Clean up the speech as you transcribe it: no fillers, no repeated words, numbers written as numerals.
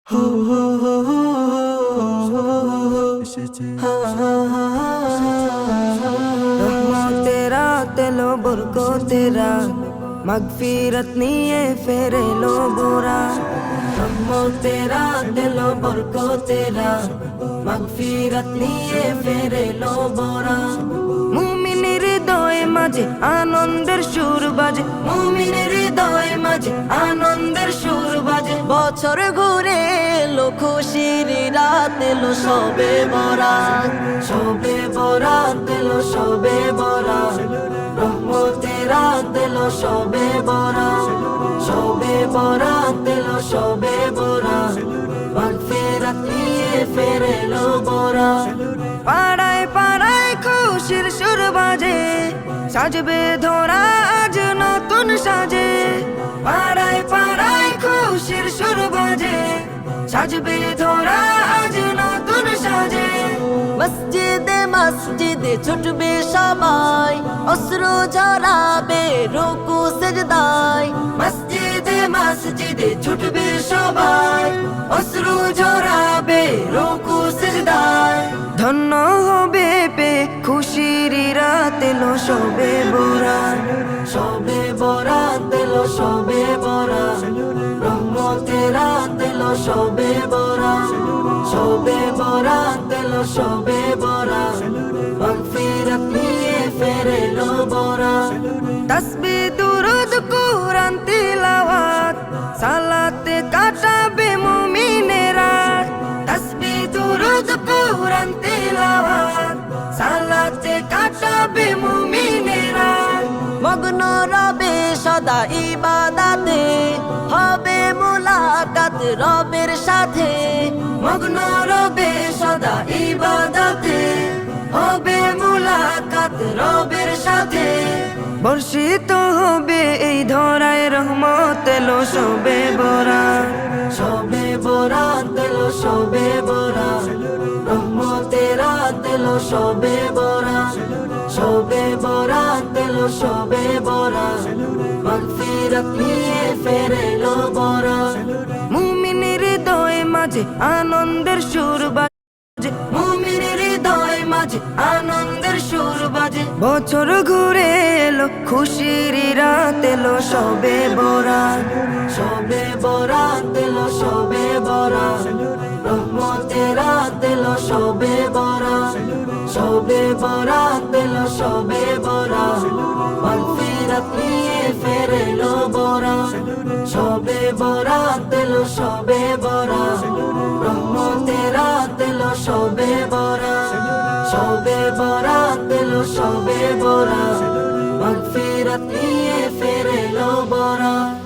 হো হো হো হো রহমতে রাত এলো বরকতে রাত মাগফিরাত নিয়ে ফেরে লো বোরা রহমতে রাত এলো বরকতে রাত মাগফিরাত নিয়ে ফেরে লো বোরা মুমিনের হৃদয়ে মাঝে আনন্দের সুর বাজে মুমিনের হৃদয়ে মাঝে আনন্দের সুর বাজে বছর ঘুরে এলো খুশির রাত এলো সবে বরাত সবে বরাত এলো সবে বরাত রহমতের রাত এলো সবে বরাত সবে বরাত এলো সবে বরাত মাগফিরাত নিয়ে ফেরে এলো বরাত পাড়ায় পাড়ায় খুশির সুর বাজে সাজবে ধরা আজ নতুন সাজে পাড়ায় পাড়ায় খুশির সুর বাজে সাজবে ধরা আজ নতুন সাজে মসজিদে মসজিদে ছুটবে সবাই অশ্রু ঝরাবে রুকু সিজদায় মসজিদে মসজিদে ছুটবে সবাই অশ্রু ঝরাবে রুকু সিজদায় ধন্য হবে পে খুশির রাত এলো সবে বরাত সবে বরাত এলো সবে বরাত রহমতের রাত এলো সবে বরাত সবে বরাত এলো সবে বরাত মাগফিরাত নিয়ে ফেরে এলো বরাত তাসবিহ দুরূদ কুরআন তিলাওয়াত সালাতে কাটাবে মুমিনেরা তাসবিহ দুরূদ কুরআন তিলাওয়াত সালাতে কাটাবে মুমিনেরা মগ্ন রবে সদা ইবাদতে হবে মুলাকাত রবের সাথে মগ্ন রবে সদা ইবাদতে হবে মুলাকাত রবের সাথে বর্ষিত হবে এই ধরায় রহমত এলো সবে বরাত সবে বরাত এলো সবে বরাত রহমতের রাত এলো সবে বরাত সবে বরাত এলো সবে বরাত মাগফিরাত নিয়ে ফেরে এলো বরাত মুমিনের হৃদয়ে মাঝে আনন্দের সুর বাজে মুমিনের হৃদয়ে মাঝে আনন্দের সুর বাজে বছর ঘুরে এলো খুশির রাত এলো সবে বরাত সবে বরাত এলো সবে বরাত রহমতের রাত এলো সবে বরাত সবে বরাত এলো সবে বরাত মাগফিরাত নিয়ে ফেরে এলো বরাত সবে বরাত এলো সবে বরাত রহমতের রাত এলো সবে বরাত সবে বরাত এলো সবে বরাত মাগফিরাত নিয়ে ফেরে এলো বরাত।